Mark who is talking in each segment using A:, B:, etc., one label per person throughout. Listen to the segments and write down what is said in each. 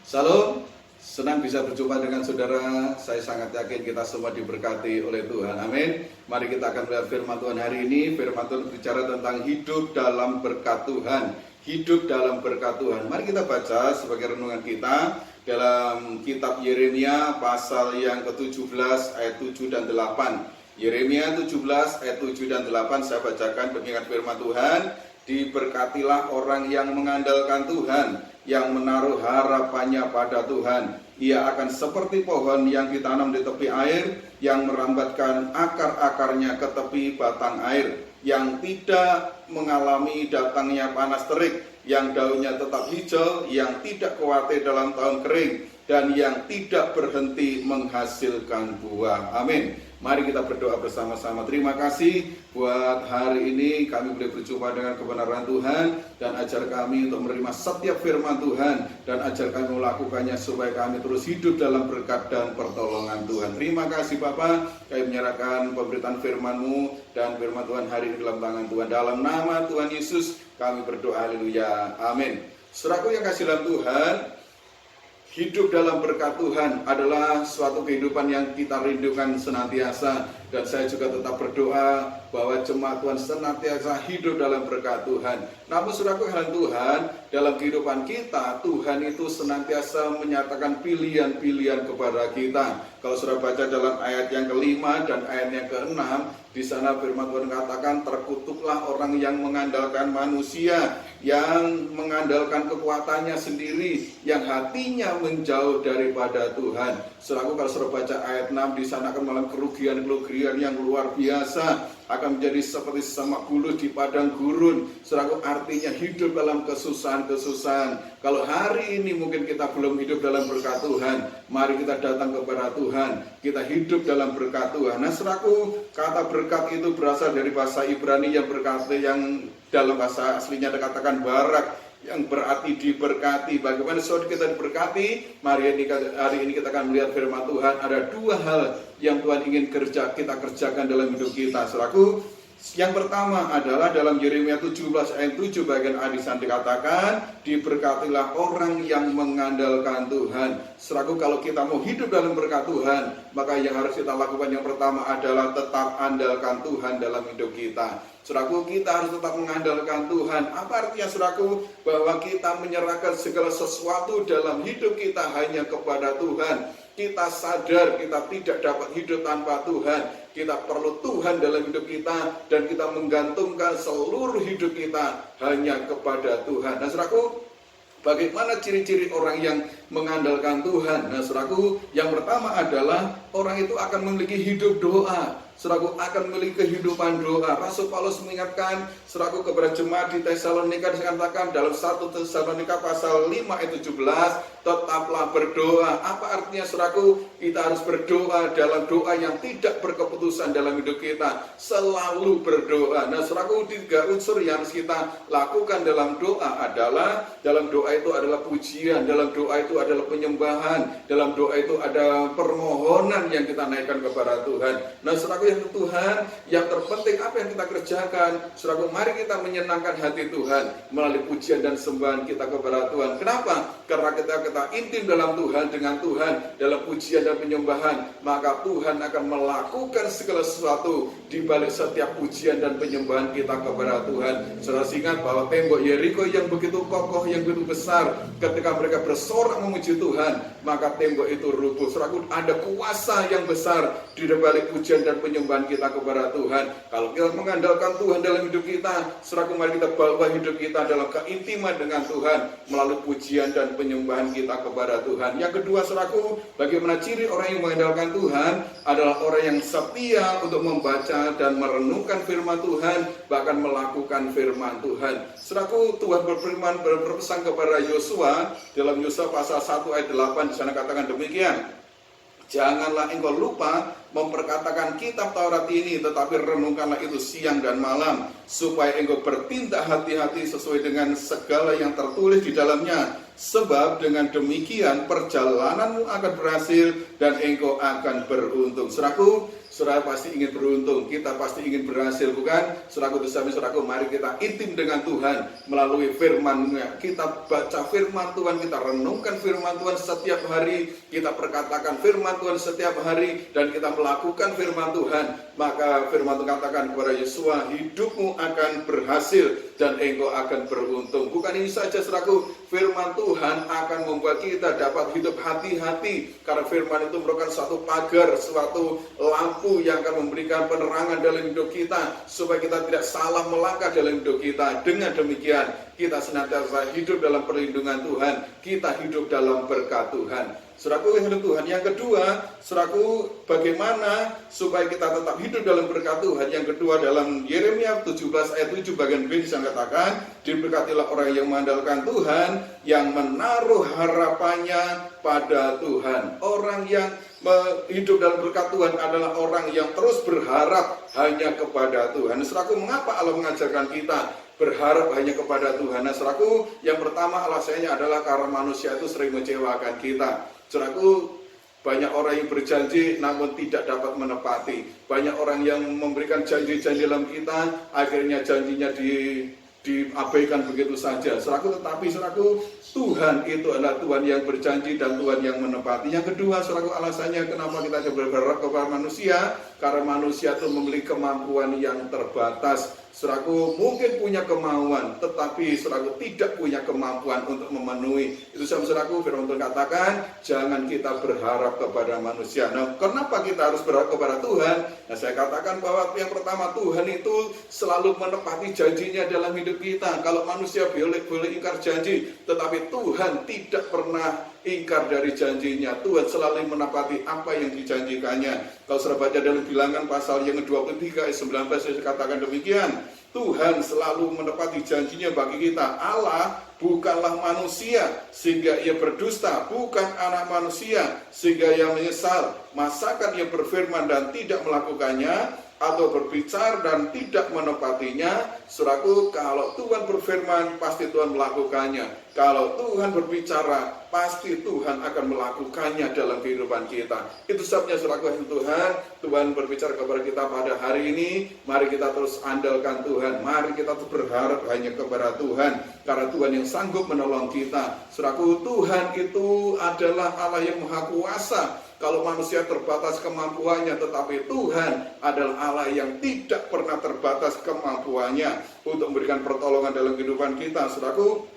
A: Salam, senang bisa berjumpa dengan saudara. Saya sangat yakin kita semua diberkati oleh Tuhan. Amin. Mari kita akan melihat firman Tuhan hari ini. Firman Tuhan bicara tentang hidup dalam berkat Tuhan. Hidup dalam berkat Tuhan. Mari kita baca sebagai renungan kita dalam kitab Yeremia pasal yang ke-17 ayat 7 dan 8. Yeremia 17 ayat 7 dan 8 saya bacakan demikian firman Tuhan. Diberkatilah orang yang mengandalkan Tuhan, yang menaruh harapannya pada Tuhan. Ia akan seperti pohon yang ditanam di tepi air, yang merambatkan akar-akarnya ke tepi batang air, yang tidak mengalami datangnya panas terik, yang daunnya tetap hijau, yang tidak khawatir dalam tahun kering, dan yang tidak berhenti menghasilkan buah. Amin. Mari kita berdoa bersama-sama. Terima kasih buat hari ini kami boleh berjumpa dengan kebenaran Tuhan, dan ajar kami untuk menerima setiap firman Tuhan, dan ajar kami melakukannya supaya kami terus hidup dalam berkat dan pertolongan Tuhan. Terima kasih Bapa, kami menyerahkan pemberitaan firman-Mu dan firman Tuhan hari ini dalam tangan Tuhan. Dalam nama Tuhan Yesus kami berdoa, haleluya, amin. Saudaraku yang kasih dalam Tuhan, hidup dalam berkat Tuhan adalah suatu kehidupan yang kita rindukan senantiasa. Dan saya juga tetap berdoa bahwa jemaat Tuhan senantiasa hidup dalam berkat Tuhan. Namun saudaraku yang Tuhan, dalam kehidupan kita, Tuhan itu senantiasa menyatakan pilihan-pilihan kepada kita. Kalau sudah baca dalam ayat yang kelima dan ayat yang keenam, di sana firman Tuhan katakan, terkutuklah orang yang mengandalkan manusia, yang mengandalkan kekuatannya sendiri, yang hatinya menjauh daripada Tuhan. Saudaraku, kalau sudah baca ayat 6, di sana akan malam kerugian yang luar biasa, akan menjadi seperti semak bulus di padang gurun. Saudaraku, artinya hidup dalam kesusahan-kesusahan. Kalau hari ini mungkin kita belum hidup dalam berkat Tuhan, mari kita datang kepada Tuhan, kita hidup dalam berkat Tuhan. Nah saudaraku, kata berkat itu berasal dari bahasa Ibrani yang berkata, yang dalam bahasa aslinya dikatakan barak, yang berarti diberkati. Bagaimana saudara kita diberkati? Mari hari ini kita akan melihat firman Tuhan. Ada dua hal yang Tuhan ingin kita kerjakan dalam hidup kita, saudaraku. Yang pertama adalah dalam Yeremia 17 ayat 7 bagian arisan dikatakan, diberkatilah orang yang mengandalkan Tuhan. Saudaraku, kalau kita mau hidup dalam berkat Tuhan, maka yang harus kita lakukan yang pertama adalah tetap andalkan Tuhan dalam hidup kita. Saudaraku, kita harus tetap mengandalkan Tuhan. Apa artinya saudaraku? Bahwa kita menyerahkan segala sesuatu dalam hidup kita hanya kepada Tuhan. Kita sadar kita tidak dapat hidup tanpa Tuhan. Kita perlu Tuhan dalam hidup kita, dan kita menggantungkan seluruh hidup kita hanya kepada Tuhan. Nah saudaraku, bagaimana ciri-ciri orang yang mengandalkan Tuhan? Nah saudaraku, yang pertama adalah orang itu akan memiliki hidup doa. Saudaraku, akan memiliki kehidupan doa. Rasul Paulus mengingatkan saudaraku kepada jemaat di Tesalonika, dikatakan dalam 1 Tesalonika pasal 5 ayat 17, tetaplah berdoa. Apa artinya saudaraku? Kita harus berdoa dalam doa yang tidak berkeputusan dalam hidup kita. Selalu berdoa. Nah saudaraku, 3 unsur yang harus kita lakukan dalam doa adalah, dalam doa itu adalah pujian, dalam doa itu adalah penyembahan, dalam doa itu ada permohonan yang kita naikkan kepada Tuhan. Nah saudaraku yang Tuhan, yang terpenting apa yang kita kerjakan? Saudaraku, mari kita menyenangkan hati Tuhan melalui pujian dan sembahan kita kepada Tuhan. Kenapa? Karena kita intim dalam Tuhan, dengan Tuhan, dalam pujian dan penyembahan, maka Tuhan akan melakukan segala sesuatu di balik setiap pujian dan penyembahan kita kepada Tuhan. Saudara ingat bahwa tembok Yeriko yang begitu kokoh, yang begitu besar, ketika mereka bersorak memuji Tuhan, maka tembok itu rubuh. Saudaraku, ada kuasa yang besar di balik pujian dan penyembahan kita kepada Tuhan. Kalau kita mengandalkan Tuhan dalam hidup kita, saudaraku, mari kita bawa hidup kita dalam keintiman dengan Tuhan melalui pujian dan penyembahan kita kepada Tuhan. Yang kedua, saudaraku, bagaimana ciri orang yang mengandalkan Tuhan? Adalah orang yang setia untuk membaca dan merenungkan firman Tuhan, bahkan melakukan firman Tuhan. Saudaraku, Tuhan berpesan kepada Yosua dalam Yosua pasal 1 ayat 8, di sana katakan demikian, janganlah engkau lupa memperkatakan kitab Taurat ini, tetapi renungkanlah itu siang dan malam, supaya engkau bertindak hati-hati sesuai dengan segala yang tertulis di dalamnya. Sebab dengan demikian perjalananmu akan berhasil dan engkau akan beruntung. Saudaraku, saudara pasti ingin beruntung, kita pasti ingin berhasil, bukan? Saudaraku, saudaraku, mari kita intim dengan Tuhan melalui firman-Nya. Kita baca firman Tuhan, kita renungkan firman Tuhan setiap hari, kita perkatakan firman Tuhan setiap hari, dan kita melakukan firman Tuhan. Maka firman Tuhan katakan kepada Yosua, hidupmu akan berhasil dan engkau akan beruntung. Bukan ini saja, saudaraku, firman Tuhan akan membuat kita dapat hidup hati-hati, karena firman itu merupakan suatu pagar, suatu lampu yang akan memberikan penerangan dalam hidup kita, supaya kita tidak salah melangkah dalam hidup kita. Dengan demikian, kita senantiasa hidup dalam perlindungan Tuhan, kita hidup dalam berkat Tuhan. Saudaraku yang hidup Tuhan. Yang kedua, saudaraku, bagaimana supaya kita tetap hidup dalam berkat Tuhan? Yang kedua, dalam Yeremia 17 ayat 7 bagian B disampaikan, diberkatilah orang yang mengandalkan Tuhan, yang menaruh harapannya pada Tuhan. Orang yang hidup dalam berkat Tuhan adalah orang yang terus berharap hanya kepada Tuhan. Saudaraku, mengapa Allah mengajarkan kita berharap hanya kepada Tuhan? Nah, saudaraku, yang pertama alasannya adalah karena manusia itu sering mengecewakan kita. Saudaraku, banyak orang yang berjanji namun tidak dapat menepati. Banyak orang yang memberikan janji-janji dalam kita, akhirnya janjinya diabaikan begitu saja. Saudaraku, tetapi saudaraku, Tuhan itu adalah Tuhan yang berjanji dan Tuhan yang menepati. Yang kedua, saudaraku, alasannya kenapa kita berharap kepada manusia, karena manusia itu memiliki kemampuan yang terbatas. Saudaraku, mungkin punya kemauan, tetapi saudaraku tidak punya kemampuan untuk memenuhi. Itu sebab saudaraku, firman Tuhan katakan, jangan kita berharap kepada manusia. Nah, kenapa kita harus berharap kepada Tuhan? Nah, saya katakan bahwa yang pertama, Tuhan itu selalu menepati janjinya dalam hidup kita. Kalau manusia boleh ingkar janji, tetapi Tuhan tidak pernah ingkar dari janjinya. Tuhan selalu menepati apa yang dijanjikannya. Kalau sudah baca dalam Bilangan pasal yang ke-23 ayat 19, saya katakan demikian, Tuhan selalu menepati janjinya bagi kita. Allah bukanlah manusia sehingga ia berdusta, bukan anak manusia sehingga ia menyesal. Masakan ia berfirman dan tidak melakukannya, atau berbicara dan tidak menepatinya? Saudaraku, kalau Tuhan berfirman, pasti Tuhan melakukannya. Kalau Tuhan berbicara, pasti Tuhan akan melakukannya dalam kehidupan kita. Itu sebabnya, saudaraku, Tuhan berbicara kepada kita pada hari ini. Mari kita terus andalkan Tuhan. Mari kita terus berharap hanya kepada Tuhan, karena Tuhan yang sanggup menolong kita. Saudaraku, Tuhan itu adalah Allah yang Maha Kuasa. Kalau manusia terbatas kemampuannya, tetapi Tuhan adalah Allah yang tidak pernah terbatas kemampuannya untuk memberikan pertolongan dalam kehidupan kita. Saudaraku,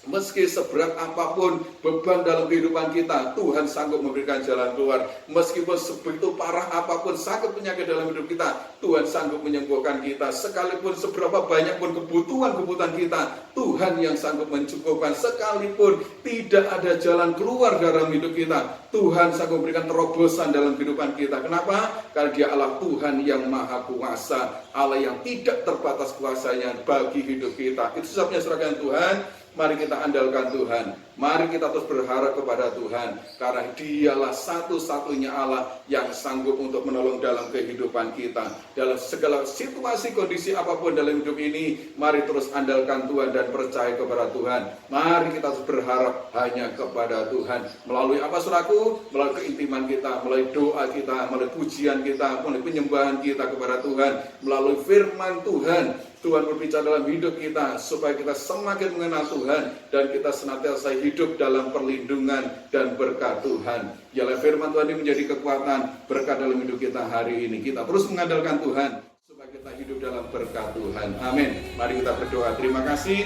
A: meski seberat apapun beban dalam kehidupan kita, Tuhan sanggup memberikan jalan keluar. Meskipun sebegitu parah apapun sakit penyakit dalam hidup kita, Tuhan sanggup menyembuhkan kita. Sekalipun seberapa banyak pun kebutuhan kita, Tuhan yang sanggup mencukupkan. Sekalipun tidak ada jalan keluar dalam hidup kita, Tuhan sanggup memberikan terobosan dalam kehidupan kita. Kenapa? Karena Dia Allah Tuhan yang Maha Kuasa, Allah yang tidak terbatas kuasanya bagi hidup kita. Itu sebabnya, saudara Tuhan, mari kita andalkan Tuhan. Mari kita terus berharap kepada Tuhan, karena Dialah satu-satunya Allah yang sanggup untuk menolong dalam kehidupan kita. Dalam segala situasi, kondisi apapun dalam hidup ini, mari terus andalkan Tuhan dan percaya kepada Tuhan. Mari kita terus berharap hanya kepada Tuhan. Melalui apa, saudaraku? Melalui keintiman kita, melalui doa kita, melalui pujian kita, melalui penyembahan kita kepada Tuhan, melalui firman Tuhan. Tuhan berbicara dalam hidup kita supaya kita semakin mengenal Tuhan dan kita senantiasa hidup dalam perlindungan dan berkat Tuhan. Biarlah firman Tuhan ini menjadi kekuatan berkat dalam hidup kita hari ini. Kita terus mengandalkan Tuhan supaya kita hidup dalam berkat Tuhan. Amin. Mari kita berdoa. Terima kasih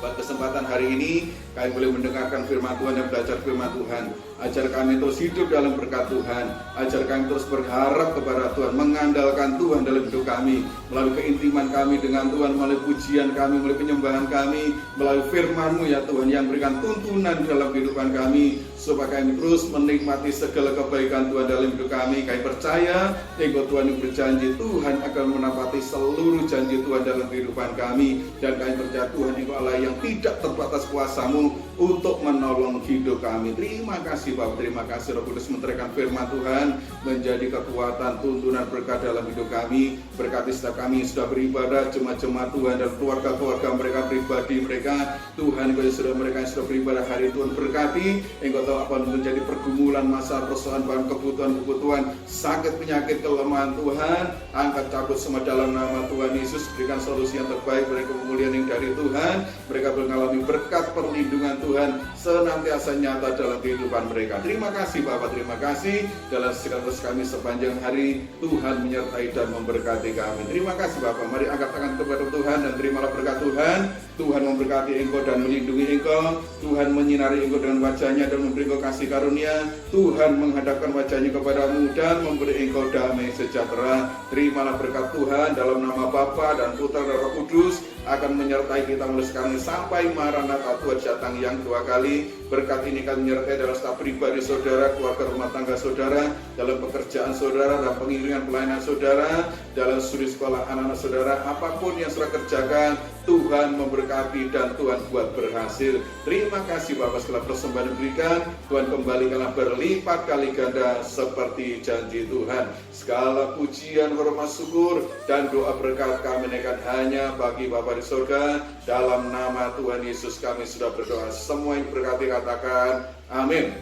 A: buat kesempatan hari ini kami boleh mendengarkan firman Tuhan dan belajar firman Tuhan. Ajar kami terus hidup dalam berkat Tuhan. Ajar kami terus berharap kepada Tuhan, mengandalkan Tuhan dalam hidup kami, melalui keintiman kami dengan Tuhan, melalui pujian kami, melalui penyembahan kami, melalui firman-Mu ya Tuhan, yang berikan tuntunan dalam kehidupan kami, supaya kami terus menikmati segala kebaikan Tuhan dalam hidup kami. Kami percaya, Engkau Tuhan yang berjanji, Tuhan akan menepati seluruh janji Tuhan dalam kehidupan kami. Dan kami percaya Tuhan Engkau Allah yang tidak terbatas kuasa-Mu, kuasa-Mu untuk menolong hidup kami. Terima kasih Bapak, terima kasih Roh Kudus menerangkan firman Tuhan menjadi kekuatan, tuntunan, berkat dalam hidup kami. Berkati setiap kami yang sudah beribadah, jemaat-jemaat Tuhan dan keluarga-keluarga mereka, pribadi mereka. Tuhan, Engkau yang sudah mereka yang sudah beribadah hari Tuhan berkati. Engkau tahu apa menjadi pergumulan, masalah, persoalan, bahan kebutuhan, sakit, penyakit, kelemahan Tuhan. Angkat cabut semua dalam nama Tuhan Yesus. Berikan solusi yang terbaik, berikan pemulihan yang dari Tuhan. Mereka mengalami berkat perlindungan Tuhan senantiasa nyata dalam kehidupan mereka. Terima kasih Bapak, terima kasih dalam segala kami sepanjang hari. Tuhan menyertai dan memberkati kami. Terima kasih Bapak. Mari angkat tangan kepada Tuhan dan terimalah berkat Tuhan. Tuhan memberkati engkau dan melindungi engkau. Tuhan menyinari engkau dengan wajahnya dan memberi engkau kasih karunia. Tuhan menghadapkan wajahnya kepadamu dan memberi engkau damai sejahtera. Terimalah berkat Tuhan dalam nama Bapa dan Putra dan Roh Kudus akan menyertai kita mulai sekarang sampai Maranatha Tuhan datang yang dua kali. Berkat ini akan menyertai dalam setiap pribadi saudara, keluarga rumah tangga saudara, dalam pekerjaan saudara, dalam pengiringan pelayanan saudara, dalam studi sekolah anak-anak saudara, apapun yang saudara kerjakan, Tuhan memberkati dan Tuhan buat berhasil. Terima kasih Bapak, setelah persembahan diberikan, Tuhan kembalikanlah berlipat kali ganda seperti janji Tuhan. Segala pujian, hormat, syukur, dan doa berkat kami naikkan hanya bagi Bapa di surga. Dalam nama Tuhan Yesus kami sudah berdoa. Semua yang berkati katakan amin.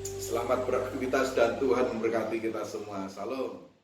A: Selamat beraktivitas dan Tuhan memberkati kita semua. Salam.